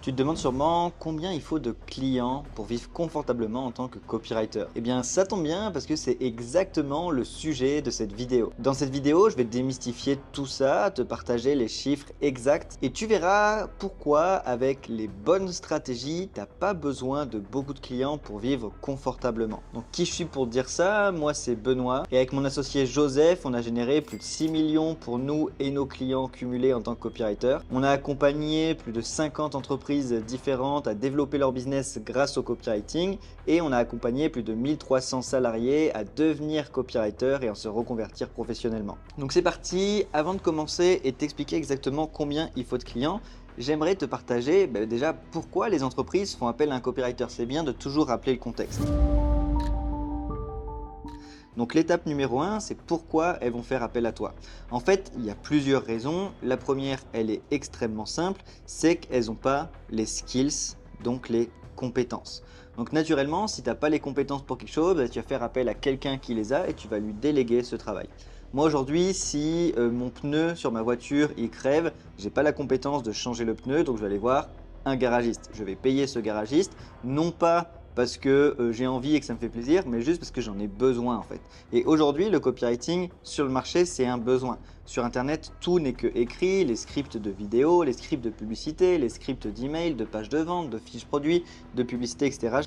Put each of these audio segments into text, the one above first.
Tu te demandes sûrement combien il faut de clients pour vivre confortablement en tant que copywriter. Eh bien, ça tombe bien parce que c'est exactement le sujet de cette vidéo. Dans cette vidéo, je vais démystifier tout ça, te partager les chiffres exacts et tu verras pourquoi avec les bonnes stratégies, t'as pas besoin de beaucoup de clients pour vivre confortablement. Donc, qui je suis pour dire ça? Moi, c'est Benoît et avec mon associé Joseph, on a généré plus de 6 millions pour nous et nos clients cumulés en tant que copywriter. On a accompagné plus de 50 entreprises différentes à développer leur business grâce au copywriting et on a accompagné plus de 1300 salariés à devenir copywriter et à se reconvertir professionnellement. Donc c'est parti, avant de commencer et t'expliquer exactement combien il faut de clients, j'aimerais te partager déjà pourquoi les entreprises font appel à un copywriter. C'est bien de toujours rappeler le contexte. Donc l'étape numéro 1, c'est pourquoi elles vont faire appel à toi. En fait, il y a plusieurs raisons. La première, elle est extrêmement simple, c'est qu'elles n'ont pas les skills, donc les compétences. Donc naturellement, si tu n'as pas les compétences pour quelque chose, tu vas faire appel à quelqu'un qui les a et tu vas lui déléguer ce travail. Moi aujourd'hui, si mon pneu sur ma voiture il crève, j'ai pas la compétence de changer le pneu, donc je vais aller voir un garagiste. Je vais payer ce garagiste, non pas parce que j'ai envie et que ça me fait plaisir, mais juste parce que j'en ai besoin en fait. Et aujourd'hui, le copywriting sur le marché, c'est un besoin. Sur Internet, tout n'est que écrit, les scripts de vidéo, les scripts de publicité, les scripts d'email, de pages de vente, de fiches produits, de publicité, etc.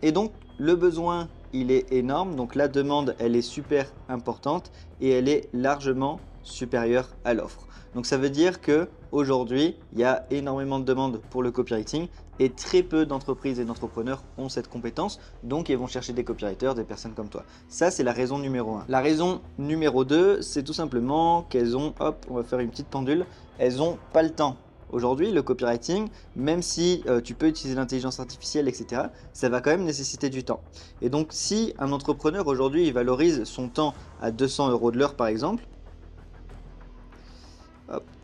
Et donc, le besoin, il est énorme. Donc, la demande, elle est super importante et elle est largement supérieure à l'offre. Donc ça veut dire qu'aujourd'hui, il y a énormément de demandes pour le copywriting et très peu d'entreprises et d'entrepreneurs ont cette compétence. Donc ils vont chercher des copywriters, des personnes comme toi. Ça, c'est la raison numéro 1. La raison numéro 2, c'est tout simplement qu'elles ont, hop, on va faire une petite pendule, elles n'ont pas le temps. Aujourd'hui, le copywriting, même si tu peux utiliser l'intelligence artificielle, etc., ça va quand même nécessiter du temps. Et donc, si un entrepreneur aujourd'hui, il valorise son temps à 200 € de l'heure par exemple,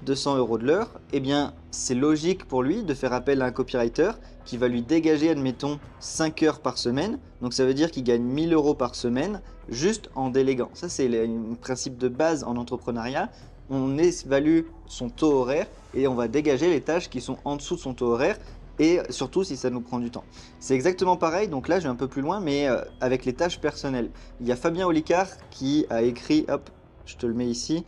200 € de l'heure, eh bien c'est logique pour lui de faire appel à un copywriter qui va lui dégager, admettons, 5 heures par semaine. Donc ça veut dire qu'il gagne 1000 € par semaine juste en déléguant. Ça, c'est le principe de base en entrepreneuriat. On évalue son taux horaire et on va dégager les tâches qui sont en dessous de son taux horaire. Et surtout si ça nous prend du temps. C'est exactement pareil, donc là je vais un peu plus loin, mais avec les tâches personnelles. Il y a Fabien Olicard qui a écrit, hop, je te le mets ici,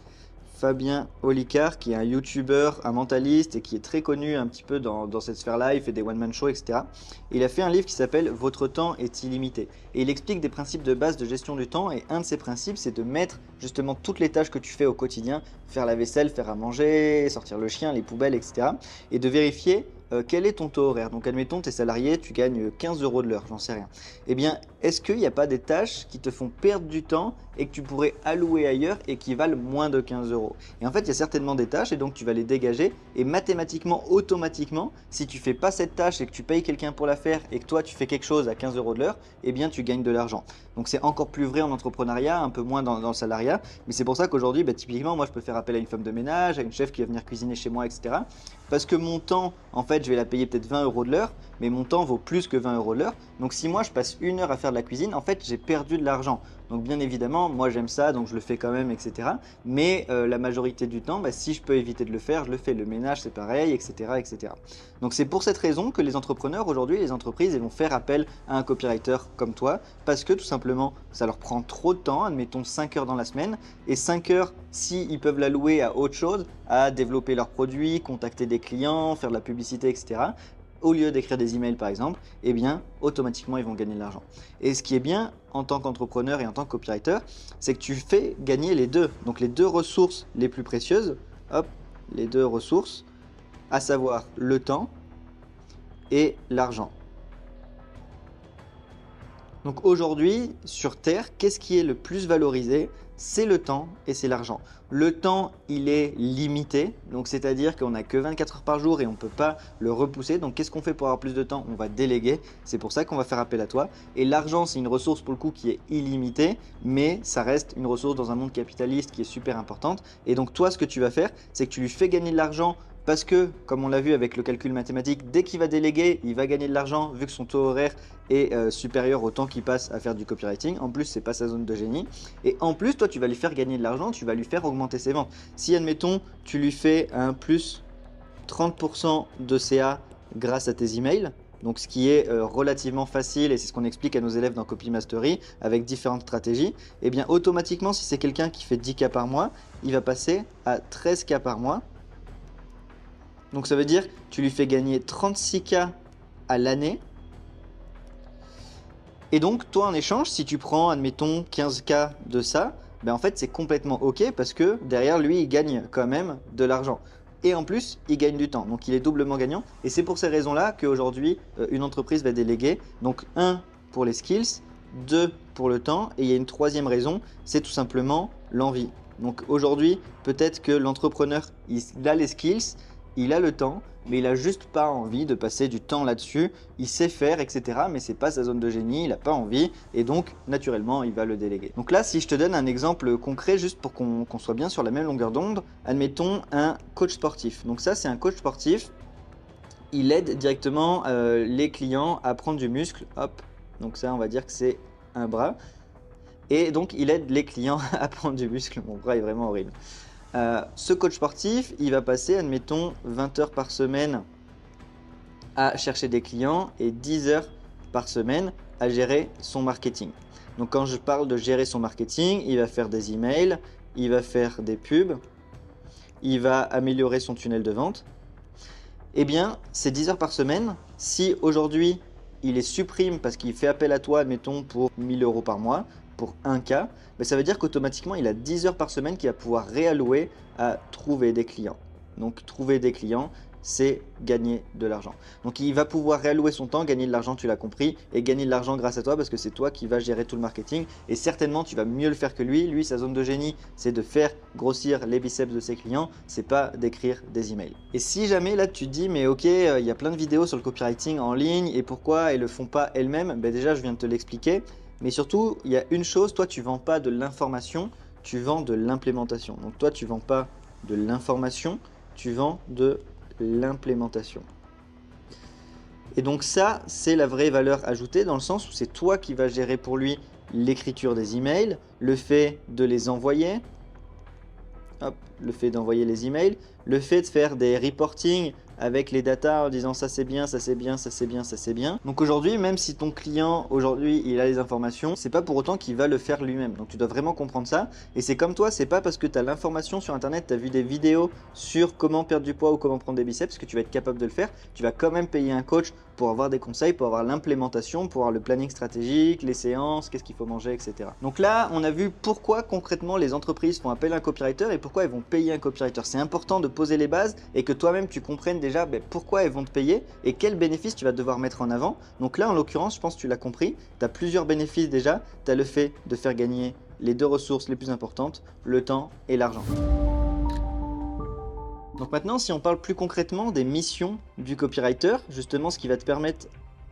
Fabien Olicard, qui est un YouTuber, un mentaliste et qui est très connu un petit peu dans cette sphère-là, il fait des one-man shows, etc. Il a fait un livre qui s'appelle « Votre temps est illimité ». Et il explique des principes de base de gestion du temps et un de ces principes, c'est de mettre justement toutes les tâches que tu fais au quotidien, faire la vaisselle, faire à manger, sortir le chien, les poubelles, etc. et de vérifier quel est ton taux horaire. Donc admettons, tu es salarié, tu gagnes 15 € de l'heure, j'en sais rien. Eh bien, est-ce qu'il n'y a pas des tâches qui te font perdre du temps et que tu pourrais allouer ailleurs et qui valent moins de 15 €? Et en fait, il y a certainement des tâches et donc tu vas les dégager et mathématiquement, automatiquement, si tu fais pas cette tâche et que tu payes quelqu'un pour la faire et que toi tu fais quelque chose à 15 € de l'heure, eh bien tu gagnes de l'argent. Donc c'est encore plus vrai en entrepreneuriat, un peu moins dans le salariat, mais c'est pour ça qu'aujourd'hui, typiquement, moi je peux faire appel à une femme de ménage, à une chef qui va venir cuisiner chez moi, etc. Parce que mon temps, en fait, je vais la payer peut-être 20 € de l'heure, mais mon temps vaut plus que 20 € de l'heure. Donc si moi je passe 1 heure à faire de la cuisine, en fait j'ai perdu de l'argent. Donc bien évidemment, moi j'aime ça, donc je le fais quand même, etc. Mais la majorité du temps, si je peux éviter de le faire, je le fais. Le ménage c'est pareil, etc., etc. Donc c'est pour cette raison que les entrepreneurs aujourd'hui, les entreprises, elles vont faire appel à un copywriter comme toi, parce que tout simplement, ça leur prend trop de temps, admettons 5 heures dans la semaine, et 5 heures, s'ils peuvent l'allouer à autre chose, à développer leurs produits, contacter des clients, faire de la publicité, etc., au lieu d'écrire des emails par exemple, eh bien automatiquement ils vont gagner de l'argent. Et ce qui est bien en tant qu'entrepreneur et en tant que copywriter, c'est que tu fais gagner les deux. Donc les deux ressources les plus précieuses, hop, les deux ressources, à savoir le temps et l'argent. Donc aujourd'hui, sur Terre, qu'est-ce qui est le plus valorisé? C'est le temps et c'est l'argent. Le temps, il est limité, donc c'est-à-dire qu'on n'a que 24 heures par jour et on ne peut pas le repousser. Donc qu'est-ce qu'on fait pour avoir plus de temps? On va déléguer, c'est pour ça qu'on va faire appel à toi. Et l'argent, c'est une ressource pour le coup qui est illimitée, mais ça reste une ressource dans un monde capitaliste qui est super importante. Et donc toi, ce que tu vas faire, c'est que tu lui fais gagner de l'argent parce que, comme on l'a vu avec le calcul mathématique, dès qu'il va déléguer, il va gagner de l'argent vu que son taux horaire est supérieur au temps qu'il passe à faire du copywriting. En plus, c'est pas sa zone de génie. Et en plus, toi, tu vas lui faire gagner de l'argent, tu vas lui faire augmenter ses ventes. Si, admettons, tu lui fais un plus 30% de CA grâce à tes emails. Donc ce qui est relativement facile et c'est ce qu'on explique à nos élèves dans Copy Mastery avec différentes stratégies. Et bien automatiquement, si c'est quelqu'un qui fait 10K par mois, il va passer à 13K par mois. Donc ça veut dire que tu lui fais gagner 36K à l'année. Et donc toi en échange, si tu prends admettons 15K de ça, ben en fait c'est complètement ok parce que derrière lui il gagne quand même de l'argent. Et en plus, il gagne du temps. Donc, il est doublement gagnant. Et c'est pour ces raisons-là qu'aujourd'hui, une entreprise va déléguer. Donc, 1 pour les skills, 2 pour le temps. Et il y a une troisième raison, c'est tout simplement l'envie. Donc, aujourd'hui, peut-être que l'entrepreneur, il a les skills, il a le temps, mais il n'a juste pas envie de passer du temps là-dessus. Il sait faire, etc. Mais ce n'est pas sa zone de génie, il n'a pas envie. Et donc, naturellement, il va le déléguer. Donc là, si je te donne un exemple concret, juste pour qu'on soit bien sur la même longueur d'onde, admettons un coach sportif. Donc ça, c'est un coach sportif. Il aide directement les clients à prendre du muscle. Hop. Donc ça, on va dire que c'est un bras. Et donc, il aide les clients à prendre du muscle. Mon bras est vraiment horrible. Ce coach sportif, il va passer, admettons, 20 heures par semaine à chercher des clients et 10 heures par semaine à gérer son marketing. Donc quand je parle de gérer son marketing, il va faire des emails, il va faire des pubs, il va améliorer son tunnel de vente. Eh bien, ces 10 heures par semaine, si aujourd'hui il les supprime parce qu'il fait appel à toi, admettons, pour 1000 € par mois, pour 1K, ben ça veut dire qu'automatiquement il a 10 heures par semaine qu'il va pouvoir réallouer à trouver des clients. Donc trouver des clients, c'est gagner de l'argent. Donc il va pouvoir réallouer son temps, gagner de l'argent, tu l'as compris, et gagner de l'argent grâce à toi parce que c'est toi qui vas gérer tout le marketing et certainement tu vas mieux le faire que lui. Lui, sa zone de génie, c'est de faire grossir les biceps de ses clients, c'est pas d'écrire des emails. Et si jamais là tu te dis mais ok, il y a plein de vidéos sur le copywriting en ligne et pourquoi elles le font pas elles-mêmes, ben déjà je viens de te l'expliquer. Mais surtout, il y a une chose, toi tu vends pas de l'information, tu vends de l'implémentation. Donc toi tu vends pas de l'information, tu vends de l'implémentation. Et donc ça, c'est la vraie valeur ajoutée dans le sens où c'est toi qui vas gérer pour lui l'écriture des emails, le fait de les envoyer, hop, le fait d'envoyer les emails, le fait de faire des reporting avec les datas en disant ça c'est bien, ça c'est bien, ça c'est bien, ça c'est bien. Donc aujourd'hui, même si ton client aujourd'hui il a les informations, c'est pas pour autant qu'il va le faire lui-même. Donc tu dois vraiment comprendre ça. Et c'est comme toi, c'est pas parce que tu as l'information sur internet, tu as vu des vidéos sur comment perdre du poids ou comment prendre des biceps que tu vas être capable de le faire. Tu vas quand même payer un coach pour avoir des conseils, pour avoir l'implémentation, pour avoir le planning stratégique, les séances, qu'est-ce qu'il faut manger, etc. Donc là, on a vu pourquoi concrètement les entreprises font appel à un copywriter et pourquoi elles vont payer un copywriter. C'est important de poser les bases et que toi-même tu comprennes déjà pourquoi elles vont te payer et quels bénéfices tu vas devoir mettre en avant. Donc là, en l'occurrence, je pense que tu l'as compris, tu as plusieurs bénéfices déjà. Tu as le fait de faire gagner les deux ressources les plus importantes, le temps et l'argent. Donc maintenant, si on parle plus concrètement des missions du copywriter, justement ce qui va te permettre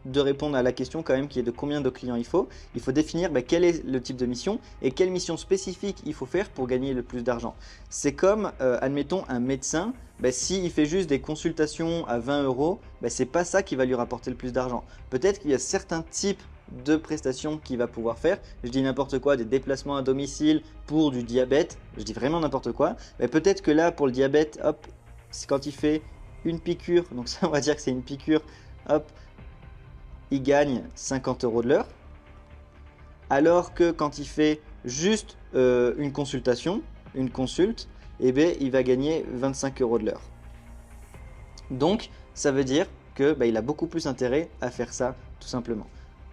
de répondre à la question quand même qui est de combien de clients il faut définir quel est le type de mission et quelle mission spécifique il faut faire pour gagner le plus d'argent. C'est comme, admettons, un médecin, s'il fait juste des consultations à 20 €, c'est pas ça qui va lui rapporter le plus d'argent. Peut-être qu'il y a certains types de prestations qu'il va pouvoir faire. Je dis n'importe quoi, des déplacements à domicile pour du diabète, je dis vraiment n'importe quoi. Peut-être que là, pour le diabète, hop, c'est quand il fait une piqûre, donc ça on va dire que c'est une piqûre, hop, il gagne 50 € de l'heure. Alors que quand il fait juste une consultation, une consulte, il va gagner 25 € de l'heure. Donc ça veut dire que il a beaucoup plus intérêt à faire ça tout simplement.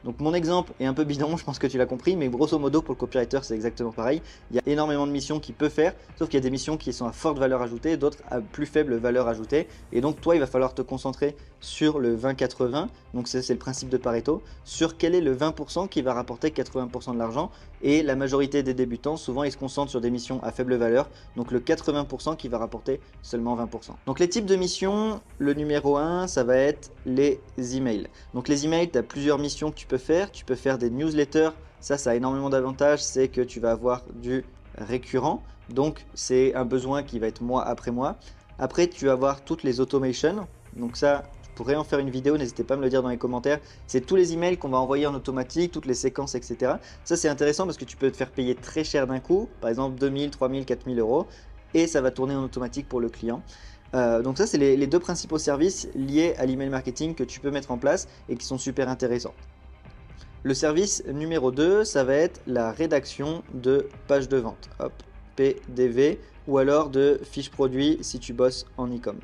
Donc mon exemple est un peu bidon, je pense que tu l'as compris, mais grosso modo pour le copywriter c'est exactement pareil. Il y a énormément de missions qu'il peut faire, sauf qu'il y a des missions qui sont à forte valeur ajoutée, d'autres à plus faible valeur ajoutée. Et donc toi il va falloir te concentrer sur le 20-80, donc c'est le principe de Pareto, sur quel est le 20% qui va rapporter 80% de l'argent. Et la majorité des débutants, souvent ils se concentrent sur des missions à faible valeur, donc le 80% qui va rapporter seulement 20%. Donc les types de missions, le numéro 1, ça va être les emails. Donc les emails, tu as plusieurs missions que tu peux faire des newsletters, ça a énormément d'avantages, c'est que tu vas avoir du récurrent, donc c'est un besoin qui va être mois après mois. Après tu vas avoir toutes les automations, donc ça je pourrais en faire une vidéo, n'hésitez pas à me le dire dans les commentaires. C'est tous les emails qu'on va envoyer en automatique, toutes les séquences, etc. Ça c'est intéressant parce que tu peux te faire payer très cher d'un coup, par exemple 2000, 3000, 4000 € et ça va tourner en automatique pour le client. Donc ça, c'est les deux principaux services liés à l'email marketing que tu peux mettre en place et qui sont super intéressants. Le service numéro 2, ça va être la rédaction de pages de vente, hop, PDV, ou alors de fiches produits si tu bosses en e-com.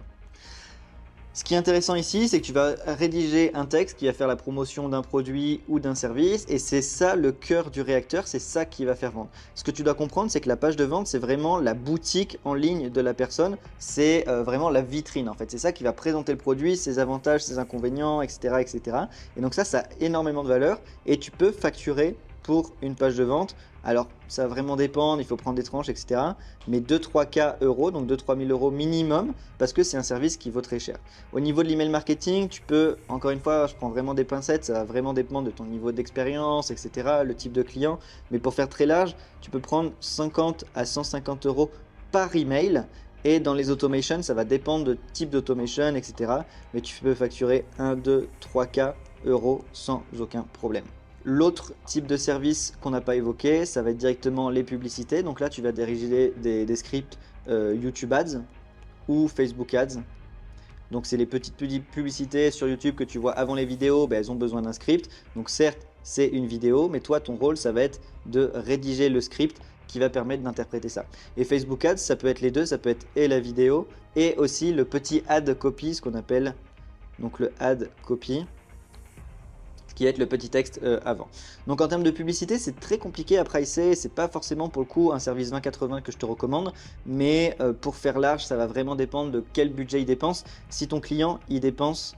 Ce qui est intéressant ici, c'est que tu vas rédiger un texte qui va faire la promotion d'un produit ou d'un service, et c'est ça le cœur du réacteur, c'est ça qui va faire vendre. Ce que tu dois comprendre, c'est que la page de vente, c'est vraiment la boutique en ligne de la personne, c'est vraiment la vitrine en fait. C'est ça qui va présenter le produit, ses avantages, ses inconvénients, etc., etc. Et donc ça a énormément de valeur, et tu peux facturer pour une page de vente. Alors ça va vraiment dépendre, il faut prendre des tranches, etc. Mais 2-3K euros, donc 2-3 000 euros minimum, parce que c'est un service qui vaut très cher. Au niveau de l'email marketing, tu peux, encore une fois, je prends vraiment des pincettes, ça va vraiment dépendre de ton niveau d'expérience, etc., le type de client. Mais pour faire très large, tu peux prendre 50 à 150 euros par email. Et dans les automations, ça va dépendre de type d'automation, etc. Mais tu peux facturer 1, 2, 3K euros sans aucun problème. L'autre type de service qu'on n'a pas évoqué, ça va être directement les publicités. Donc là, tu vas diriger des scripts YouTube Ads ou Facebook Ads. Donc c'est les petites publicités sur YouTube que tu vois avant les vidéos, elles ont besoin d'un script. Donc certes, c'est une vidéo, mais toi, ton rôle, ça va être de rédiger le script qui va permettre d'interpréter ça. Et Facebook Ads, ça peut être les deux, ça peut être et la vidéo et aussi le petit ad copy, ce qu'on appelle donc le ad copy, qui va être le petit texte avant. Donc en termes de publicité, c'est très compliqué à pricer, c'est pas forcément pour le coup un service 20-80 que je te recommande, mais pour faire large, ça va vraiment dépendre de quel budget il dépense. Si ton client, il dépense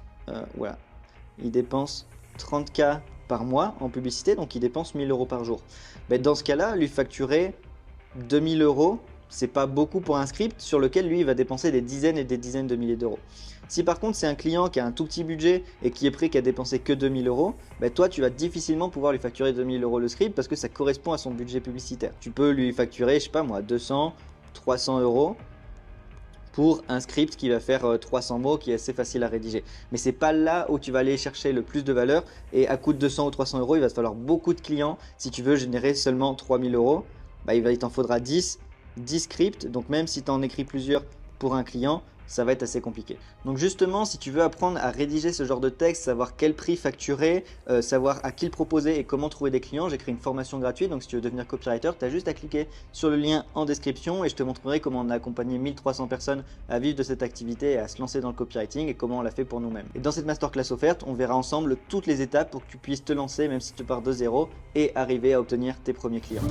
30K par mois en publicité, donc il dépense 1000 euros par jour. Dans ce cas-là, lui facturer 2000 euros, c'est pas beaucoup pour un script sur lequel lui il va dépenser des dizaines et des dizaines de milliers d'euros. Si par contre c'est un client qui a un tout petit budget et qui est prêt qu'à dépenser que 2000 euros, toi tu vas difficilement pouvoir lui facturer 2000 euros le script parce que ça correspond à son budget publicitaire. Tu peux lui facturer, je sais pas moi, 200, 300 euros pour un script qui va faire 300 mots, qui est assez facile à rédiger. Mais c'est pas là où tu vas aller chercher le plus de valeur, et à coût de 200 ou 300 euros, il va te falloir beaucoup de clients. Si tu veux générer seulement 3000 euros, il t'en faudra 10 scripts, donc même si tu en écris plusieurs pour un client, ça va être assez compliqué. Donc justement, si tu veux apprendre à rédiger ce genre de texte, savoir quel prix facturer, savoir à qui le proposer et comment trouver des clients, j'ai créé une formation gratuite. Donc si tu veux devenir copywriter, tu as juste à cliquer sur le lien en description et je te montrerai comment on a accompagné 1300 personnes à vivre de cette activité et à se lancer dans le copywriting et comment on l'a fait pour nous-mêmes. Et dans cette masterclass offerte, on verra ensemble toutes les étapes pour que tu puisses te lancer même si tu pars de zéro et arriver à obtenir tes premiers clients.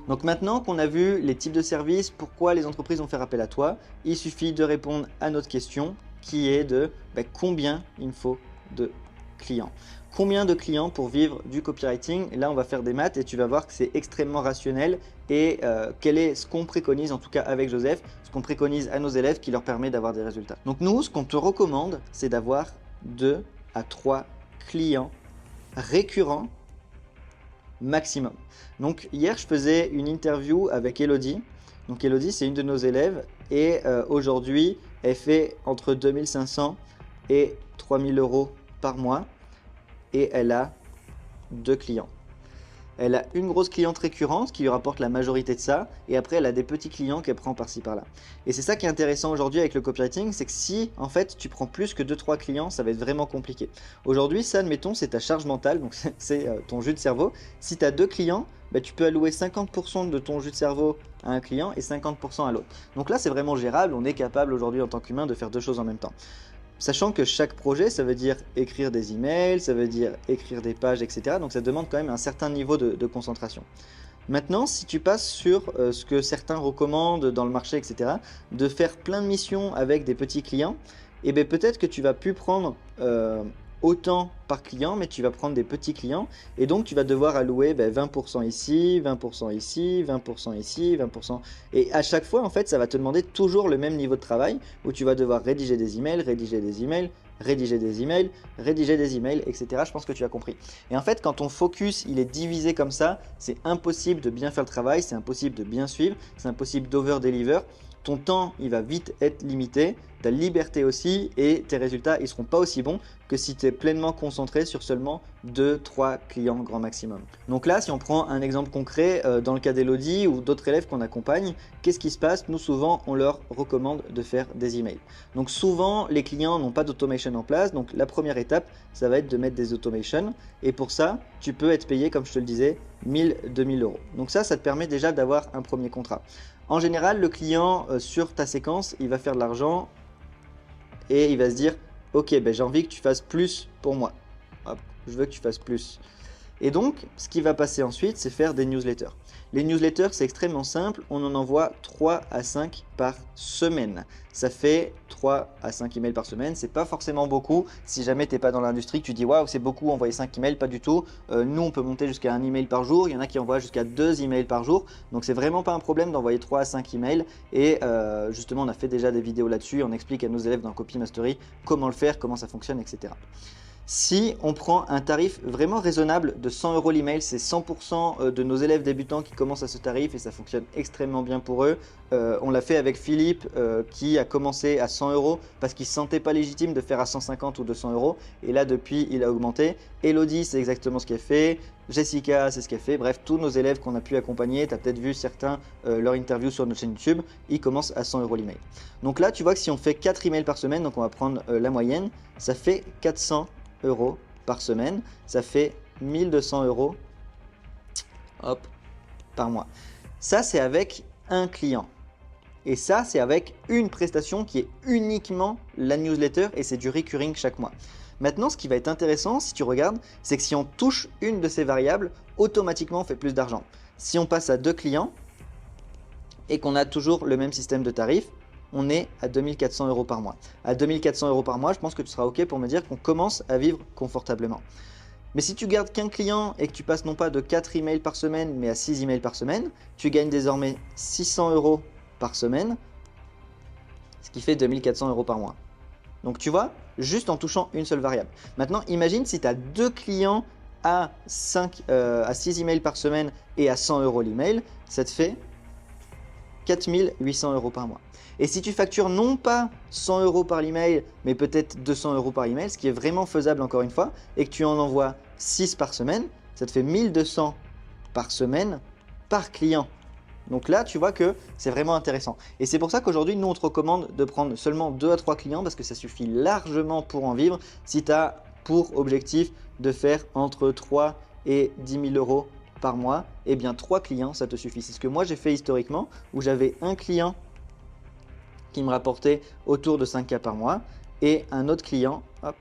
Donc maintenant qu'on a vu les types de services, pourquoi les entreprises vont faire appel à toi, il suffit de répondre à notre question qui est de combien il me faut de clients. Combien de clients pour vivre du copywriting? Et là, on va faire des maths et tu vas voir que c'est extrêmement rationnel et quel est ce qu'on préconise, en tout cas avec Joseph, ce qu'on préconise à nos élèves qui leur permet d'avoir des résultats. Donc nous, ce qu'on te recommande, c'est d'avoir 2 à 3 clients récurrents maximum. Donc hier je faisais une interview avec Elodie. Donc Elodie c'est une de nos élèves et aujourd'hui elle fait entre 2500 et 3000 euros par mois et elle a 2 clients. Elle a une grosse cliente récurrente qui lui rapporte la majorité de ça et après elle a des petits clients qu'elle prend par-ci par-là. Et c'est ça qui est intéressant aujourd'hui avec le copywriting, c'est que si en fait tu prends plus que 2-3 clients, ça va être vraiment compliqué. Aujourd'hui ça admettons c'est ta charge mentale, donc c'est ton jus de cerveau. Si tu as 2 clients, tu peux allouer 50% de ton jus de cerveau à un client et 50% à l'autre. Donc là c'est vraiment gérable, on est capable aujourd'hui en tant qu'humain de faire 2 choses en même temps. Sachant que chaque projet, ça veut dire écrire des emails, ça veut dire écrire des pages, etc. Donc ça demande quand même un certain niveau de concentration. Maintenant, si tu passes sur ce que certains recommandent dans le marché, etc., de faire plein de missions avec des petits clients, et peut-être que tu vas plus prendre autant par client, mais tu vas prendre des petits clients et donc tu vas devoir allouer 20% ici, 20% ici, 20% ici, 20%. Et à chaque fois, en fait, ça va te demander toujours le même niveau de travail où tu vas devoir rédiger des emails, rédiger des emails, rédiger des emails, rédiger des emails, etc. Je pense que tu as compris. Et en fait, quand ton focus il est divisé comme ça, c'est impossible de bien faire le travail, c'est impossible de bien suivre, c'est impossible d'over-deliver. ton temps il va vite être limité, ta liberté aussi, et tes résultats ils seront pas aussi bons que si tu es pleinement concentré sur seulement 2-3 clients grand maximum. Donc là, si on prend un exemple concret dans le cas d'Elodie ou d'autres élèves qu'on accompagne, qu'est-ce qui se passe? Nous souvent on leur recommande de faire des emails. Donc souvent les clients n'ont pas d'automation en place, donc la première étape ça va être de mettre des automations, et pour ça tu peux être payé, comme je te le disais, 1000-2000 euros. Donc ça te permet déjà d'avoir un premier contrat. En général, le client sur ta séquence il va faire de l'argent et il va se dire ok, ben, j'ai envie que tu fasses plus pour moi. Hop, je veux que tu fasses plus. Et donc, ce qui va passer ensuite, c'est faire des newsletters. Les newsletters, c'est extrêmement simple. On en envoie 3 à 5 par semaine. Ça fait 3 à 5 emails par semaine. C'est pas forcément beaucoup. Si jamais tu n'es pas dans l'industrie, que tu dis waouh, c'est beaucoup envoyer 5 emails, pas du tout. Nous, on peut monter jusqu'à un email par jour. Il y en a qui envoient jusqu'à 2 emails par jour. Donc, c'est vraiment pas un problème d'envoyer 3 à 5 emails. Et justement, on a fait déjà des vidéos là-dessus. On explique à nos élèves dans Copy Mastery comment le faire, comment ça fonctionne, etc. Si on prend un tarif vraiment raisonnable de 100 euros l'email, c'est 100% de nos élèves débutants qui commencent à ce tarif et ça fonctionne extrêmement bien pour eux. On l'a fait avec Philippe qui a commencé à 100 euros parce qu'il ne se sentait pas légitime de faire à 150 ou 200 euros. Et là, depuis, il a augmenté. Elodie, c'est exactement ce qu'elle fait. Jessica, c'est ce qu'elle fait. Bref, tous nos élèves qu'on a pu accompagner, tu as peut-être vu certains leur interview sur notre chaîne YouTube, ils commencent à 100 euros l'email. Donc là, tu vois que si on fait 4 emails par semaine, donc on va prendre la moyenne, ça fait 400 euros par semaine, ça fait 1200 euros hop, par mois. Ça, c'est avec un client. Et ça, c'est avec une prestation qui est uniquement la newsletter et c'est du recurring chaque mois. Maintenant, ce qui va être intéressant, si tu regardes, c'est que si on touche une de ces variables, automatiquement, on fait plus d'argent. Si on passe à 2 clients et qu'on a toujours le même système de tarifs, on est à 2400 euros par mois. À 2400 euros par mois, je pense que tu seras OK pour me dire qu'on commence à vivre confortablement. Mais si tu gardes qu'un client et que tu passes non pas de 4 emails par semaine, mais à 6 emails par semaine, tu gagnes désormais 600 euros par semaine, ce qui fait 2400 euros par mois. Donc tu vois, juste en touchant une seule variable. Maintenant, imagine si tu as 2 clients à 6 emails par semaine et à 100 euros l'email, ça te fait 4800 euros par mois. Et si tu factures non pas 100 euros par email, mais peut-être 200 euros par email, ce qui est vraiment faisable encore une fois, et que tu en envoies 6 par semaine, ça te fait 1200 par semaine par client. Donc là, tu vois que c'est vraiment intéressant. Et c'est pour ça qu'aujourd'hui, nous, on te recommande de prendre seulement 2 à 3 clients parce que ça suffit largement pour en vivre si tu as pour objectif de faire entre 3 et 10 000 euros par mois. Eh bien, 3 clients, ça te suffit. C'est ce que moi, j'ai fait historiquement où j'avais un client qui me rapportait autour de 5K par mois et un autre client hop,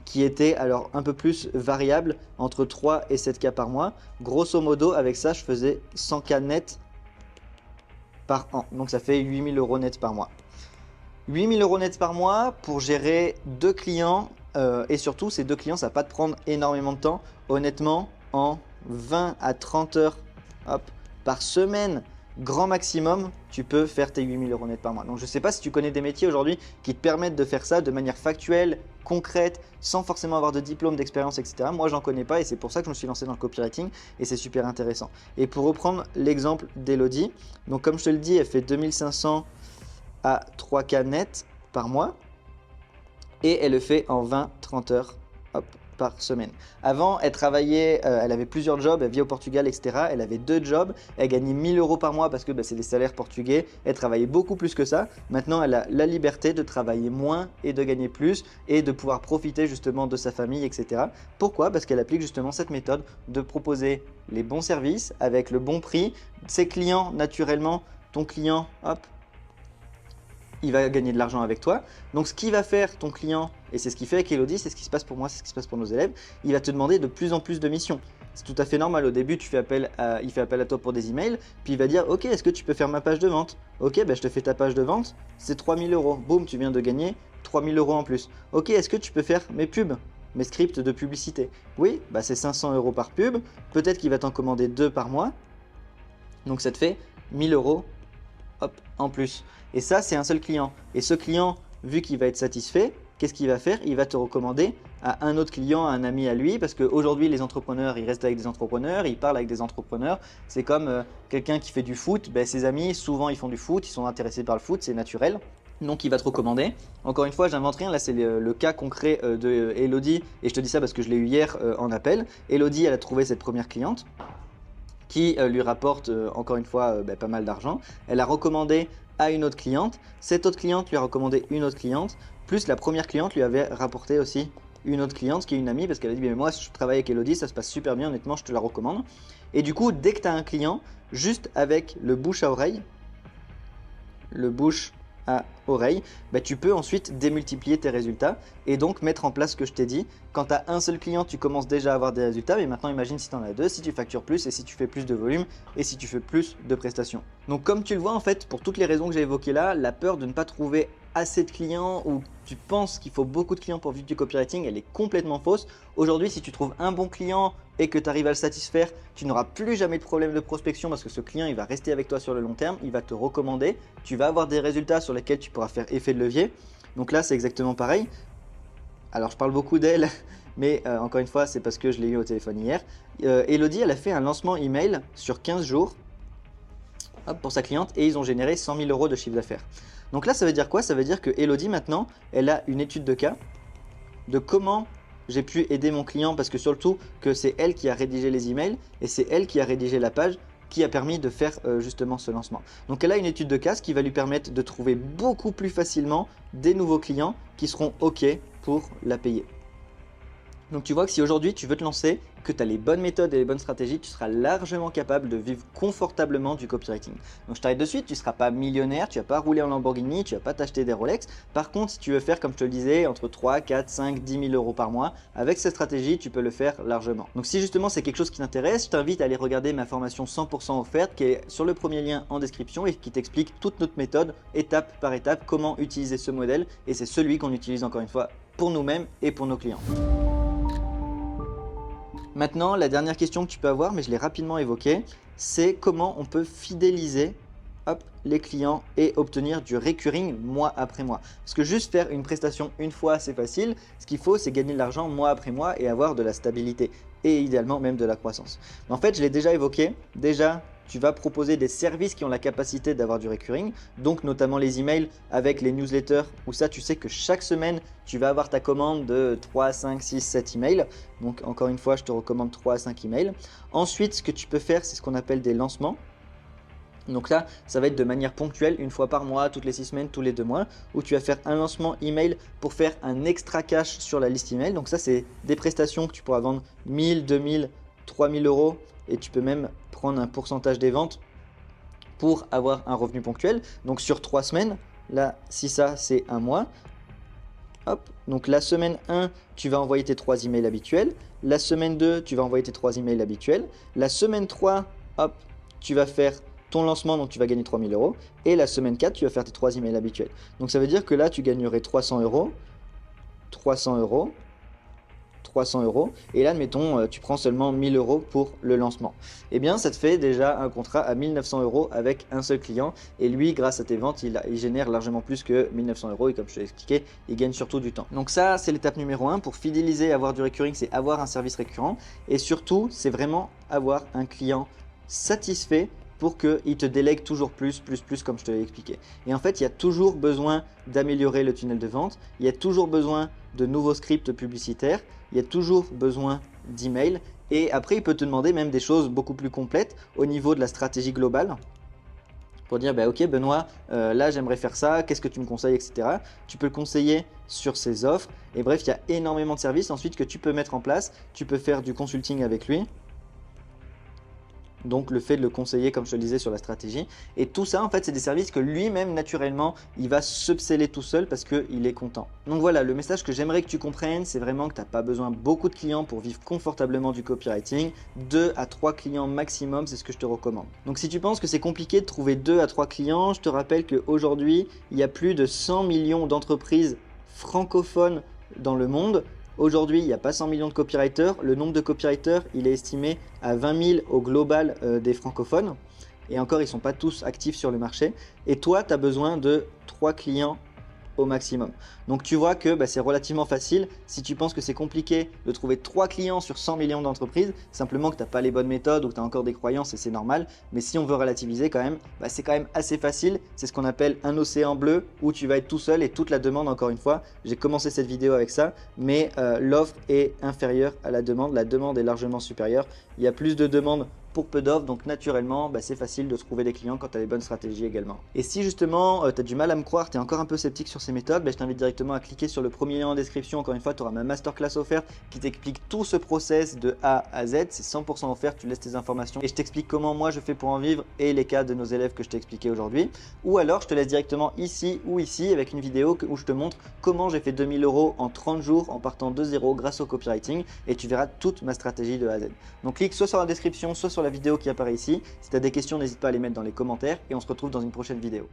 qui était alors un peu plus variable entre 3 et 7K par mois. Grosso modo, avec ça, je faisais 100K net par an. Donc ça fait 8000 euros net par mois. 8000 euros net par mois pour gérer 2 clients et surtout ces 2 clients, ça va pas te prendre énormément de temps. Honnêtement, en 20 à 30 heures hop, par semaine, grand maximum, tu peux faire tes 8000 euros net par mois. Donc je ne sais pas si tu connais des métiers aujourd'hui qui te permettent de faire ça de manière factuelle, concrète, sans forcément avoir de diplôme, d'expérience, etc. Moi, j'en connais pas et c'est pour ça que je me suis lancé dans le copywriting et c'est super intéressant. Et pour reprendre l'exemple d'Elodie, donc comme je te le dis, elle fait 2500 à 3K net par mois et elle le fait en 20-30 heures hop, par semaine. Avant, elle travaillait, elle avait plusieurs jobs, elle vit au Portugal, etc. Elle avait 2 jobs, elle gagnait 1000 euros par mois parce que c'est des salaires portugais. Elle travaillait beaucoup plus que ça. Maintenant, elle a la liberté de travailler moins et de gagner plus et de pouvoir profiter justement de sa famille, etc. Pourquoi? Parce qu'elle applique justement cette méthode de proposer les bons services avec le bon prix. Ses clients, naturellement, ton client, hop, il va gagner de l'argent avec toi. Donc ce qu'il va faire ton client, et c'est ce qu'il fait avec Elodie, c'est ce qui se passe pour moi, c'est ce qui se passe pour nos élèves, il va te demander de plus en plus de missions. C'est tout à fait normal, au début il fait appel à toi pour des emails, puis il va dire ok, est-ce que tu peux faire ma page de vente? Ok, je te fais ta page de vente, c'est 3000 euros, boum, tu viens de gagner 3000 euros en plus. Ok, est-ce que tu peux faire mes pubs, mes scripts de publicité? Oui, c'est 500 euros par pub, peut-être qu'il va t'en commander 2 par mois, donc ça te fait 1000 euros hop, en plus. Et ça, c'est un seul client. Et ce client, vu qu'il va être satisfait, qu'est-ce qu'il va faire? Il va te recommander à un autre client, à un ami à lui, parce qu'aujourd'hui les entrepreneurs, ils restent avec des entrepreneurs, ils parlent avec des entrepreneurs. C'est comme quelqu'un qui fait du foot, ben, ses amis, souvent ils font du foot, ils sont intéressés par le foot, c'est naturel. Donc il va te recommander. Encore une fois, j'invente rien, là c'est le cas concret de Elodie, et je te dis ça parce que je l'ai eu hier en appel. Elodie, elle a trouvé cette première cliente qui lui rapporte encore une fois pas mal d'argent. Elle a recommandé à une autre cliente, cette autre cliente lui a recommandé une autre cliente, plus la première cliente lui avait rapporté aussi une autre cliente qui est une amie parce qu'elle a dit mais moi je travaille avec Elodie, ça se passe super bien, honnêtement je te la recommande. Et du coup dès que tu as un client, juste avec le bouche à oreille, le bouche à oreille, bah, tu peux ensuite démultiplier tes résultats et donc mettre en place ce que je t'ai dit. Quand tu as un seul client, tu commences déjà à avoir des résultats, mais maintenant imagine si tu en as deux, si tu factures plus et si tu fais plus de volume et si tu fais plus de prestations. Donc comme tu le vois en fait, pour toutes les raisons que j'ai évoquées là, la peur de ne pas trouver assez de clients ou tu penses qu'il faut beaucoup de clients pour vivre du copywriting, elle est complètement fausse. Aujourd'hui, si tu trouves un bon client et que tu arrives à le satisfaire, tu n'auras plus jamais de problème de prospection parce que ce client il va rester avec toi sur le long terme, il va te recommander, tu vas avoir des résultats sur lesquels tu pourras faire effet de levier. Donc là, c'est exactement pareil. Alors, je parle beaucoup d'elle, mais encore une fois, c'est parce que je l'ai eu au téléphone hier. Elodie, elle a fait un lancement email sur 15 jours pour sa cliente et ils ont généré 100 000 € de chiffre d'affaires. Donc là, ça veut dire quoi? Ça veut dire que Elodie, maintenant, elle a une étude de cas de comment j'ai pu aider mon client parce que surtout que c'est elle qui a rédigé les emails et c'est elle qui a rédigé la page qui a permis de faire justement ce lancement. Donc elle a une étude de cas qui va lui permettre de trouver beaucoup plus facilement des nouveaux clients qui seront OK pour la payer. Donc tu vois que si aujourd'hui tu veux te lancer, que tu as les bonnes méthodes et les bonnes stratégies, tu seras largement capable de vivre confortablement du copywriting. Donc je t'arrête de suite, tu ne seras pas millionnaire, tu ne vas pas rouler en Lamborghini, tu ne vas pas t'acheter des Rolex. Par contre, si tu veux faire comme je te le disais, entre 3, 4, 5, 10 000 € par mois, avec cette stratégie, tu peux le faire largement. Donc si justement c'est quelque chose qui t'intéresse, je t'invite à aller regarder ma formation 100% offerte qui est sur le premier lien en description et qui t'explique toute notre méthode, étape par étape, comment utiliser ce modèle. Et c'est celui qu'on utilise encore une fois pour nous-mêmes et pour nos clients. Maintenant, la dernière question que tu peux avoir, mais je l'ai rapidement évoquée, c'est comment on peut fidéliser les clients et obtenir du recurring mois après mois. Parce que juste faire une prestation une fois, c'est facile. Ce qu'il faut, c'est gagner de l'argent mois après mois et avoir de la stabilité et idéalement même de la croissance. Mais en fait, je l'ai déjà évoqué. Déjà, tu vas proposer des services qui ont la capacité d'avoir du recurring, donc notamment les emails avec les newsletters où ça, tu sais que chaque semaine, tu vas avoir ta commande de 3, 5, 6, 7 emails. Donc encore une fois, je te recommande 3 à 5 emails. Ensuite, ce que tu peux faire, c'est ce qu'on appelle des lancements. Donc là, ça va être de manière ponctuelle, une fois par mois, toutes les 6 semaines, tous les 2 mois, où tu vas faire un lancement email pour faire un extra cash sur la liste email. Donc ça, c'est des prestations que tu pourras vendre 1000, 2000, 3000 € et tu peux même prendre un pourcentage des ventes pour avoir un revenu ponctuel. Donc sur 3 semaines, là, si ça, c'est un mois. Hop, donc la semaine 1, tu vas envoyer tes 3 emails habituels. La semaine 2, tu vas envoyer tes 3 emails habituels. La semaine 3, hop, tu vas faire ton lancement, donc tu vas gagner 3000 €. Et la semaine 4, tu vas faire tes 3 emails habituels. Donc ça veut dire que là, tu gagnerais 300 €, 300 €, 300 €. Et là, admettons, tu prends seulement 1000 € pour le lancement. Eh bien, ça te fait déjà un contrat à 1900 € avec un seul client. Et lui, grâce à tes ventes, il génère largement plus que 1900 €. Et comme je te l'ai expliqué, il gagne surtout du temps. Donc ça, c'est l'étape numéro 1. Pour fidéliser, avoir du recurring, c'est avoir un service récurrent. Et surtout, c'est vraiment avoir un client satisfait pour qu'il te délègue toujours plus comme je te l'ai expliqué. Et en fait, il y a toujours besoin d'améliorer le tunnel de vente, il y a toujours besoin de nouveaux scripts publicitaires, il y a toujours besoin d'emails et après, il peut te demander même des choses beaucoup plus complètes au niveau de la stratégie globale pour dire ok Benoît, là j'aimerais faire ça, qu'est-ce que tu me conseilles, etc. Tu peux le conseiller sur ses offres et bref, il y a énormément de services ensuite que tu peux mettre en place, tu peux faire du consulting avec lui. Donc le fait de le conseiller comme je te le disais sur la stratégie et tout ça en fait c'est des services que lui-même naturellement il va s'upseller tout seul parce qu'il est content. Donc voilà, le message que j'aimerais que tu comprennes, c'est vraiment que tu n'as pas besoin de beaucoup de clients pour vivre confortablement du copywriting. 2 à 3 clients maximum, c'est ce que je te recommande. Donc si tu penses que c'est compliqué de trouver 2 à 3 clients, je te rappelle qu'aujourd'hui il y a plus de 100 millions d'entreprises francophones dans le monde. Aujourd'hui, il n'y a pas 100 millions de copywriters. Le nombre de copywriters, il est estimé à 20 000 au global des francophones. Et encore, ils ne sont pas tous actifs sur le marché. Et toi, tu as besoin de 3 clients au maximum. Donc tu vois que c'est relativement facile. Si tu penses que c'est compliqué de trouver 3 clients sur 100 millions d'entreprises, simplement que tu n'as pas les bonnes méthodes ou que tu as encore des croyances et c'est normal. Mais si on veut relativiser quand même, c'est quand même assez facile. C'est ce qu'on appelle un océan bleu où tu vas être tout seul et toute la demande, encore une fois. J'ai commencé cette vidéo avec ça, mais l'offre est inférieure à la demande. La demande est largement supérieure. Il y a plus de demandes pour peu d'offres, donc naturellement c'est facile de trouver des clients quand tu as les bonnes stratégies également. Et si justement tu as du mal à me croire, tu es encore un peu sceptique sur ces méthodes, je t'invite directement à cliquer sur le premier lien en description. Encore une fois, tu auras ma masterclass offerte qui t'explique tout ce process de A à Z. C'est 100% offert, tu laisses tes informations et je t'explique comment moi je fais pour en vivre et les cas de nos élèves que je t'ai expliqué aujourd'hui. Ou alors je te laisse directement ici ou ici avec une vidéo où je te montre comment j'ai fait 2000 € en 30 jours en partant de zéro grâce au copywriting et tu verras toute ma stratégie de A à Z. Donc clique soit sur la description, soit sur la vidéo qui apparaît ici. Si tu as des questions, n'hésite pas à les mettre dans les commentaires et on se retrouve dans une prochaine vidéo.